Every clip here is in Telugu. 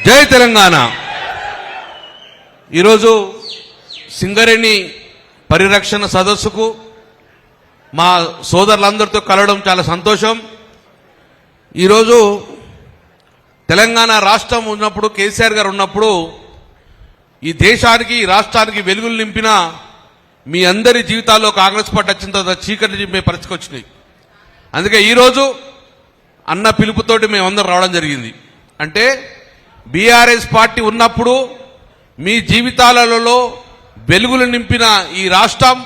జై తెలంగాణ. ఈరోజు సింగరేణి పరిరక్షణ సదస్సుకు మా సోదరులందరితో కలవడం చాలా సంతోషం. ఈరోజు తెలంగాణ రాష్ట్రం ఉన్నప్పుడు, కేసీఆర్ గారు ఉన్నప్పుడు ఈ దేశానికి, ఈ రాష్ట్రానికి వెలుగులు నింపిన మీ అందరి జీవితాల్లో కాంగ్రెస్ పార్టీ వచ్చిన తర్వాత చీకటి నింపే పరిస్థితికి వచ్చినాయి. అందుకే ఈరోజు అన్న పిలుపుతోటి మేమందరం రావడం జరిగింది. అంటే బీఆర్ఎస్ పార్టీ ఉన్నప్పుడు మీ జీవితాలలో వెలుగులు నింపిన ఈ రాష్ట్రం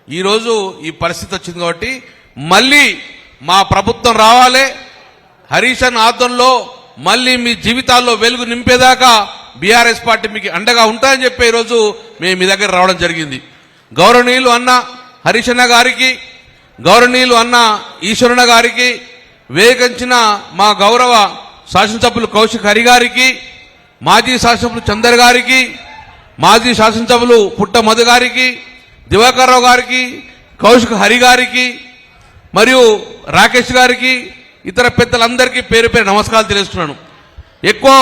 ఈరోజు ఈ పరిస్థితి వచ్చింది. కాబట్టి మళ్ళీ మా ప్రభుత్వం రావాలి, హరీష్ అన్న ఆధ్వర్యంలో మళ్ళీ మీ జీవితాల్లో వెలుగు నింపేదాకా బీఆర్ఎస్ పార్టీ మీకు అండగా ఉంటాయని చెప్పి ఈరోజు మేము మీ దగ్గర రావడం జరిగింది. గౌరవనీయులు అన్న హరీష్ అన్న గారికి, గౌరవనీయులు అన్న ఈశ్వరన్న గారికి, వేగించిన మా గౌరవ శాసనసభ్యులు కౌశిక్ హరి గారికి, మాజీ శాసనసభ్యులు చందర్ గారికి, మాజీ శాసనసభ్యులు పుట్ట మధు గారికి, దివాకర్ రావు గారికి, కౌశిక్ హరి గారికి మరియు రాకేష్ గారికి, ఇతర పెద్దలందరికీ పేరు పేరు నమస్కారాలు తెలియజేస్తున్నాను. ఎక్కువ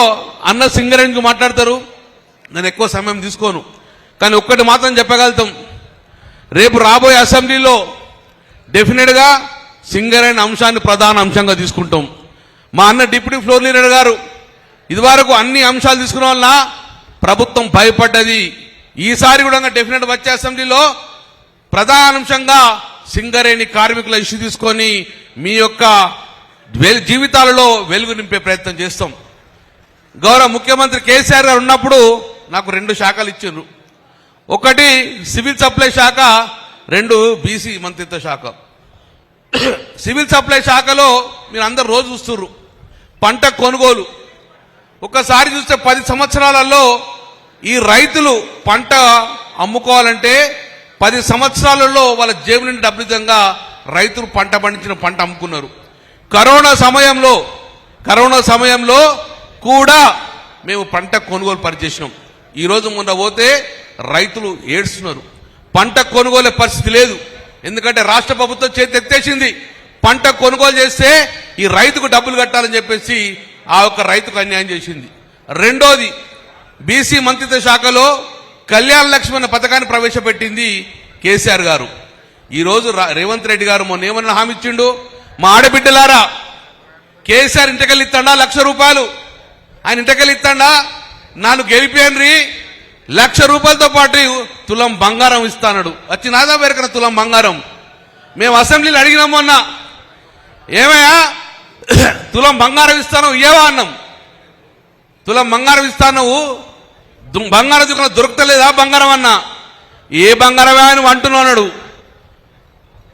అన్న సింగరేణికి మాట్లాడతారు, నేను ఎక్కువ సమయం తీసుకోను. కానీ ఒక్కటి మాత్రం చెప్పగలుగుతాం, రేపు రాబోయే అసెంబ్లీలో డెఫినెట్గా సింగరేణి అంశాన్ని ప్రధాన అంశంగా తీసుకుంటాం. మా అన్న డిప్యూటీ ఫ్లోర్ లీడర్ గారు ఇదివరకు అన్ని అంశాలు తీసుకున్న వల్ల ప్రభుత్వం భయపడ్డది. ఈసారి కూడా డెఫినెట్ వచ్చే అసెంబ్లీలో ప్రధాన అంశంగా సింగరేణి కార్మికుల ఇష్యూ తీసుకొని మీ యొక్క జీవితాలలో వెలుగు నింపే ప్రయత్నం చేస్తాం. గౌరవ ముఖ్యమంత్రి కేసీఆర్ గారు ఉన్నప్పుడు నాకు 2 శాఖలు ఇచ్చారు. ఒకటి సివిల్ సప్లై శాఖ, 2 బీసీ మంత్రిత్వ శాఖ. సివిల్ సప్లై శాఖలో మీరు అందరు రోజు చూస్తున్నారు పంట కొనుగోలు. ఒక్కసారి చూస్తే 10 సంవత్సరాలలో ఈ రైతులు పంట అమ్ముకోవాలంటే 10 సంవత్సరాలలో వాళ్ళ జేబు నుండి డబ్బులుగా రైతులు పంట పండించిన పంట అమ్ముకున్నారు. కరోనా సమయంలో కూడా మేము పంట కొనుగోలు పరిచేసినాం. ఈరోజు మొన్న పోతే రైతులు ఏడుస్తున్నారు. పంట కొనుగోలే పరిస్థితి లేదు. ఎందుకంటే రాష్ట్ర ప్రభుత్వం చేతి ఎత్తేసింది. పంట కొనుగోలు చేస్తే ఈ రైతుకు డబ్బులు కట్టాలని చెప్పేసి ఆ యొక్క రైతుకు అన్యాయం చేసింది. రెండోది, బీసీ మంత్రిత్వ శాఖలో కళ్యాణ లక్ష్మి అనే పథకాన్ని ప్రవేశపెట్టింది కేసీఆర్ గారు. ఈరోజు రేవంత్ రెడ్డి గారు మొన్న ఏమన్నా హామీ ఇచ్చిండు, మా ఆడబిడ్డలారా కేసీఆర్ ఇంటికెళ్ళి ఇస్తాడా 1,00,000 రూపాయలు, ఆయన ఇంటికెళ్ళి ఇస్తాడా, నన్ను గెలిపేయండి 1,00,000 రూపాయలతో పాటు తులం బంగారం ఇస్తాడు. వచ్చినాదా వేరకన తులం బంగారం? మేము అసెంబ్లీలో అడిగినాము అన్న, ఏమయ్యా తులం బంగారం ఇస్తాను ఏవా అన్నాం. తులం బంగారం ఇస్తాను, బంగారం దుకాణం దొరకలేదా బంగారం అన్నా. ఏ బంగారమే అని అంటున్నాడు.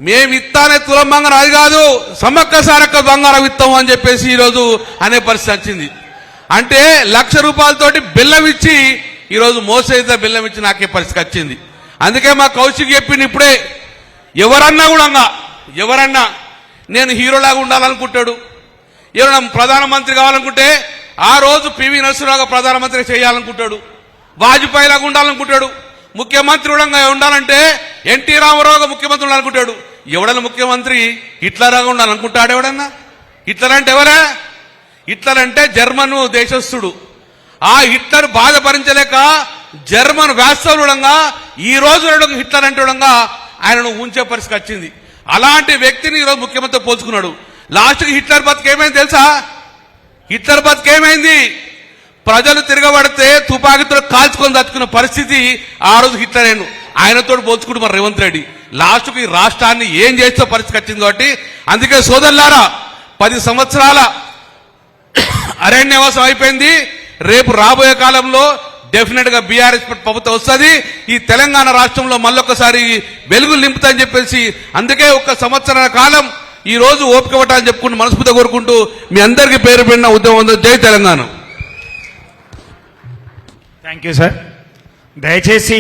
మేము ఇస్తానే తులం బంగారం, అది కాదు సమ్మక్క సారక్క బంగారం ఇస్తాము అని చెప్పేసి ఈరోజు అనే పరిస్థితి వచ్చింది. అంటే 1,00,000 రూపాయలతోటి బెల్లం ఇచ్చి ఈరోజు మోసేద బెల్లం ఇచ్చి నాకే పరిస్థితి వచ్చింది. అందుకే మా కౌశిక్ చెప్పింది ఇప్పుడే, ఎవరన్నా నేను హీరోలాగా ఉండాలనుకుంటాడు, ఎవరన్నా ప్రధానమంత్రి కావాలనుకుంటే ఆ రోజు పివి నరసింహరావు ప్రధానమంత్రి చేయాలనుకుంటాడు, వాజ్పేయి లాగా ఉండాలనుకుంటాడు, ముఖ్యమంత్రి ఉండాలంటే ఎన్టీ రామారావు ముఖ్యమంత్రి ఉండాలనుకుంటాడు. ఎవడన్నా ముఖ్యమంత్రి హిట్లర్గా ఉండాలనుకుంటాడు? ఎవడన్నా హిట్లర్ అంటే ఎవరా? హిట్లర్ అంటే జర్మన్ దేశస్థుడు. ఆ హిట్లర్ బాధ భరించలేక జర్మన్ వాస్తవుడంగా ఈ రోజు హిట్లర్ అంటే ఆయనను ఉంచే పరిస్థితి వచ్చింది. అలాంటి వ్యక్తిని ఈరోజు ముఖ్యమంత్రి పోల్చుకున్నాడు. లాస్ట్కి హిట్లర్ బతికేమైంది తెలుసా? హిట్లర్ బతికేమైంది? ప్రజలు తిరగబడితే తుపాకీతో కాల్చుకొని దచ్చుకున్న పరిస్థితి ఆ రోజు హిట్లర్ అయ్యాడు. ఆయనతో పోల్చుకుంటూ మరి రేవంత్ రెడ్డి లాస్ట్కి రాష్ట్రాన్ని ఏం చేసే పరిస్థితి వచ్చింది. కాబట్టి అందుకే సోదరులారా, 10 సంవత్సరాల అరణ్యవాసం అయిపోయింది. రేపు రాబోయే కాలంలో డెఫినెట్ గా బీఆర్ఎస్ ప్రభుత్వం వస్తుంది. ఈ తెలంగాణ రాష్ట్రంలో మళ్ళొకసారి వెలుగులు నింపుతాయని చెప్పేసి అందుకే 1 సంవత్సరాల కాలం ఈ రోజు ఓపిక పట్టాలని చెప్పుకుంటూ మనస్ఫూర్తిగా కోరుకుంటూ మీ అందరికీ పేరు పెట్టిన ఉద్యమం. జై తెలంగాణ. Thank you sir. దయచేసి